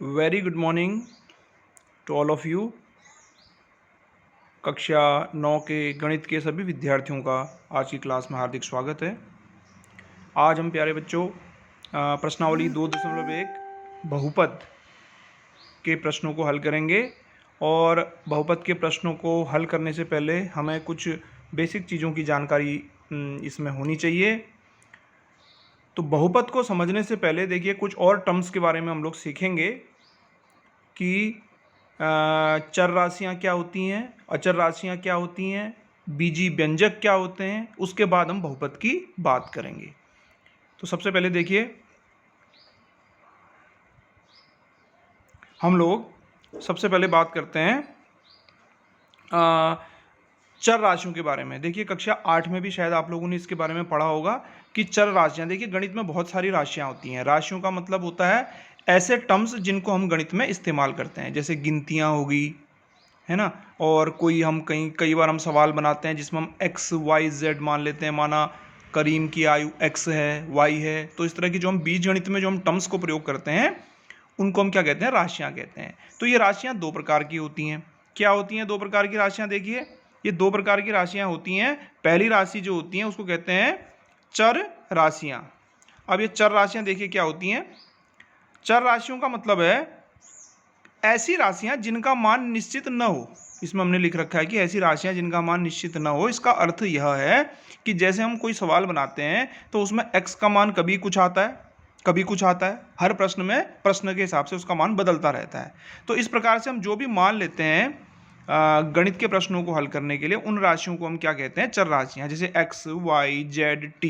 Very good morning to all of you. कक्षा 9 के गणित के सभी विद्यार्थियों का आज की क्लास में हार्दिक स्वागत है। आज हम प्यारे बच्चों प्रश्नावली 2.1 बहुपद के प्रश्नों को हल करेंगे। और बहुपद के प्रश्नों को हल करने से पहले हमें कुछ बेसिक चीज़ों की जानकारी इसमें होनी चाहिए। तो बहुपद को समझने से पहले देखिए कुछ और टर्म्स के बारे में हम लोग सीखेंगे कि चर राशियाँ क्या होती हैं, अचर राशियाँ क्या होती हैं, बीजी व्यंजक क्या होते हैं। उसके बाद हम बहुपद की बात करेंगे। तो सबसे पहले देखिए हम लोग सबसे पहले बात करते हैं चर राशियों के बारे में। देखिए कक्षा 8 में भी शायद आप लोगों ने इसके बारे में पढ़ा होगा कि चर राशियाँ। देखिए गणित में बहुत सारी राशियाँ होती हैं। राशियों का मतलब होता है ऐसे टर्म्स जिनको हम गणित में इस्तेमाल करते हैं, जैसे गिनतियाँ होगी, है ना। और कोई हम कई बार हम सवाल बनाते हैं जिसमें हम एक्स वाई जेड मान लेते हैं। माना करीम की आयु एक्स है, वाई है। तो इस तरह की जो हम बीज गणित में जो हम टर्म्स को प्रयोग करते हैं उनको हम क्या कहते हैं, राशियाँ कहते हैं। तो ये राशियाँ दो प्रकार की होती हैं। क्या होती हैं दो प्रकार की राशियाँ? देखिए ये दो प्रकार की राशियाँ होती हैं। पहली राशि जो होती है उसको कहते हैं चर राशियाँ। अब ये चर राशियाँ देखिए क्या होती हैं। चर राशियों का मतलब है ऐसी राशियां जिनका मान निश्चित न हो। इसमें हमने लिख रखा है कि ऐसी राशियां जिनका मान निश्चित न हो। इसका अर्थ यह है कि जैसे हम कोई सवाल बनाते हैं तो उसमें x का मान कभी कुछ आता है, कभी कुछ आता है। हर प्रश्न में प्रश्न के हिसाब से उसका मान बदलता रहता है। तो इस प्रकार से हम जो भी मान लेते हैं गणित के प्रश्नों को हल करने के लिए, उन राशियों को हम क्या कहते हैं, चर राशियां। जैसे x, y, z, t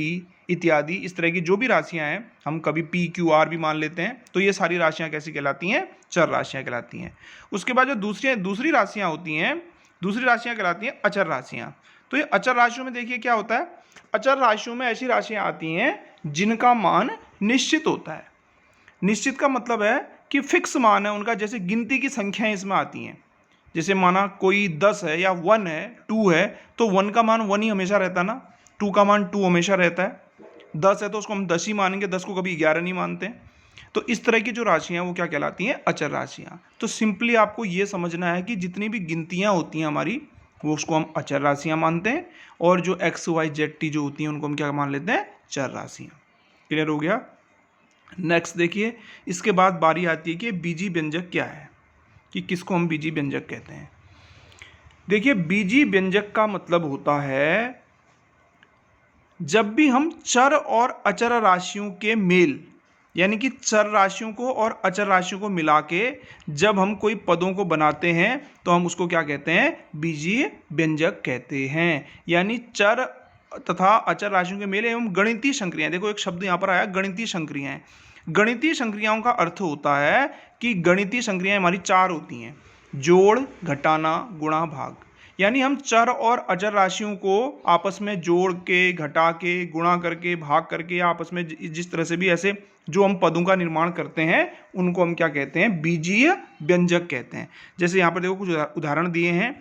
इत्यादि इस तरह की जो भी राशियां हैं, हम कभी p, q, r भी मान लेते हैं। तो ये सारी राशियां कैसी कहलाती हैं? चर राशियां कहलाती हैं। उसके बाद जो दूसरी राशियां होती हैं, दूसरी राशियां कहलाती हैं अचर राशियां। तो ये अचर राशियों में देखिए क्या होता है। अचर राशियों में ऐसी राशियां आती हैं जिनका मान निश्चित होता है। निश्चित का मतलब है कि फिक्स मान है उनका। जैसे गिनती की संख्याएं इसमें आती हैं। जैसे माना कोई 10 है या 1 है, 2 है, तो 1 का मान 1 ही हमेशा रहता है ना, 2 का मान 2 हमेशा रहता है। 10 है तो उसको हम 10 ही मानेंगे, 10 को कभी 11 नहीं मानते। तो इस तरह की जो राशियां वो क्या कहलाती हैं, अचर राशियां। तो सिंपली आपको ये समझना है कि जितनी भी गिनतियां होती हैं हमारी, वो उसको हम अचर राशियां मानते हैं। और जो एक्स वाई जेड टी जो होती हैं उनको हम क्या मान लेते हैं, चर राशियां। क्लियर हो गया। नेक्स्ट देखिए, इसके बाद बारी आती है कि बीजी व्यंजक क्या है, कि किसको हम बीजी व्यंजक कहते हैं। देखिए बीजी व्यंजक का मतलब होता है जब भी हम चर और अचर राशियों के मेल, यानी कि चर राशियों को और अचर राशियों को मिला के जब हम कोई पदों को बनाते हैं तो हम उसको क्या कहते हैं, बीजीय व्यंजक कहते हैं। यानी चर तथा अचर राशियों के मेल एवं गणितीय संक्रियाएं। देखो एक शब्द यहां पर आया, गणितीय संक्रियाएं। गणितीय संक्रियाओं का अर्थ होता है कि गणितीय संक्रियाएं हमारी चार होती हैं: जोड़, घटाना, गुणा, भाग। यानी हम चर और अचर राशियों को आपस में जोड़ के, घटा के, गुणा करके, भाग करके, आपस में जिस तरह से भी ऐसे जो हम पदों का निर्माण करते हैं उनको हम क्या कहते हैं, बीजीय व्यंजक कहते हैं। जैसे यहाँ पर देखो कुछ उदाहरण दिए हैं।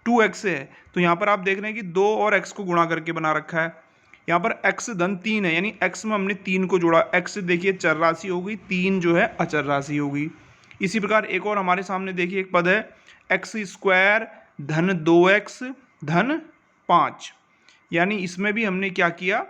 2x है तो यहाँ पर आप देख रहे हैं कि 2 और x को गुणा करके बना रखा है। यहाँ पर x धन 3 है, यानी x में हमने 3 को जोड़ा। x देखिए चर राशि हो गई, 3 जो है अचर राशि हो गई। इसी प्रकार एक और हमारे सामने देखिए एक पद है एक्स स्क्वायर धन 2x धन 5। यानी इसमें भी हमने क्या किया,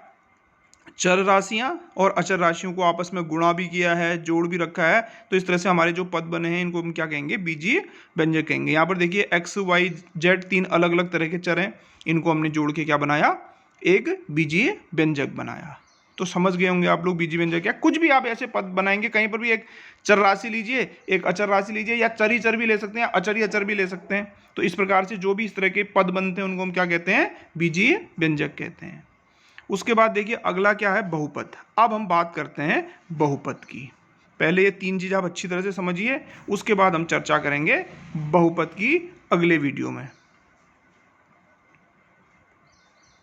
चर राशियां और अचर राशियों को आपस में गुणा भी किया है, जोड़ भी रखा है। तो इस तरह से हमारे जो पद बने हैं इनको हम क्या कहेंगे, बीजीय व्यंजक कहेंगे। यहाँ पर देखिए एक्स वाई जेड 3 अलग अलग तरह के चर हैं, इनको हमने जोड़ के क्या बनाया, एक बीजीय व्यंजक बनाया। तो समझ गए होंगे आप लोग बीजीय व्यंजक क्या। कुछ भी आप ऐसे पद बनाएंगे, कहीं पर भी एक चर राशि लीजिए, एक अचर राशि लीजिए, या चर ही चर भी ले सकते हैं, अचर ही अचर भी ले सकते हैं। तो इस प्रकार से जो भी इस तरह के पद बनते हैं उनको हम क्या कहते हैं, बीजीय व्यंजक कहते हैं। उसके बाद देखिए अगला क्या है, बहुपद। अब हम बात करते हैं बहुपद की। पहले ये तीन चीज़ आप अच्छी तरह से समझिए, उसके बाद हम चर्चा करेंगे बहुपद की अगले वीडियो में।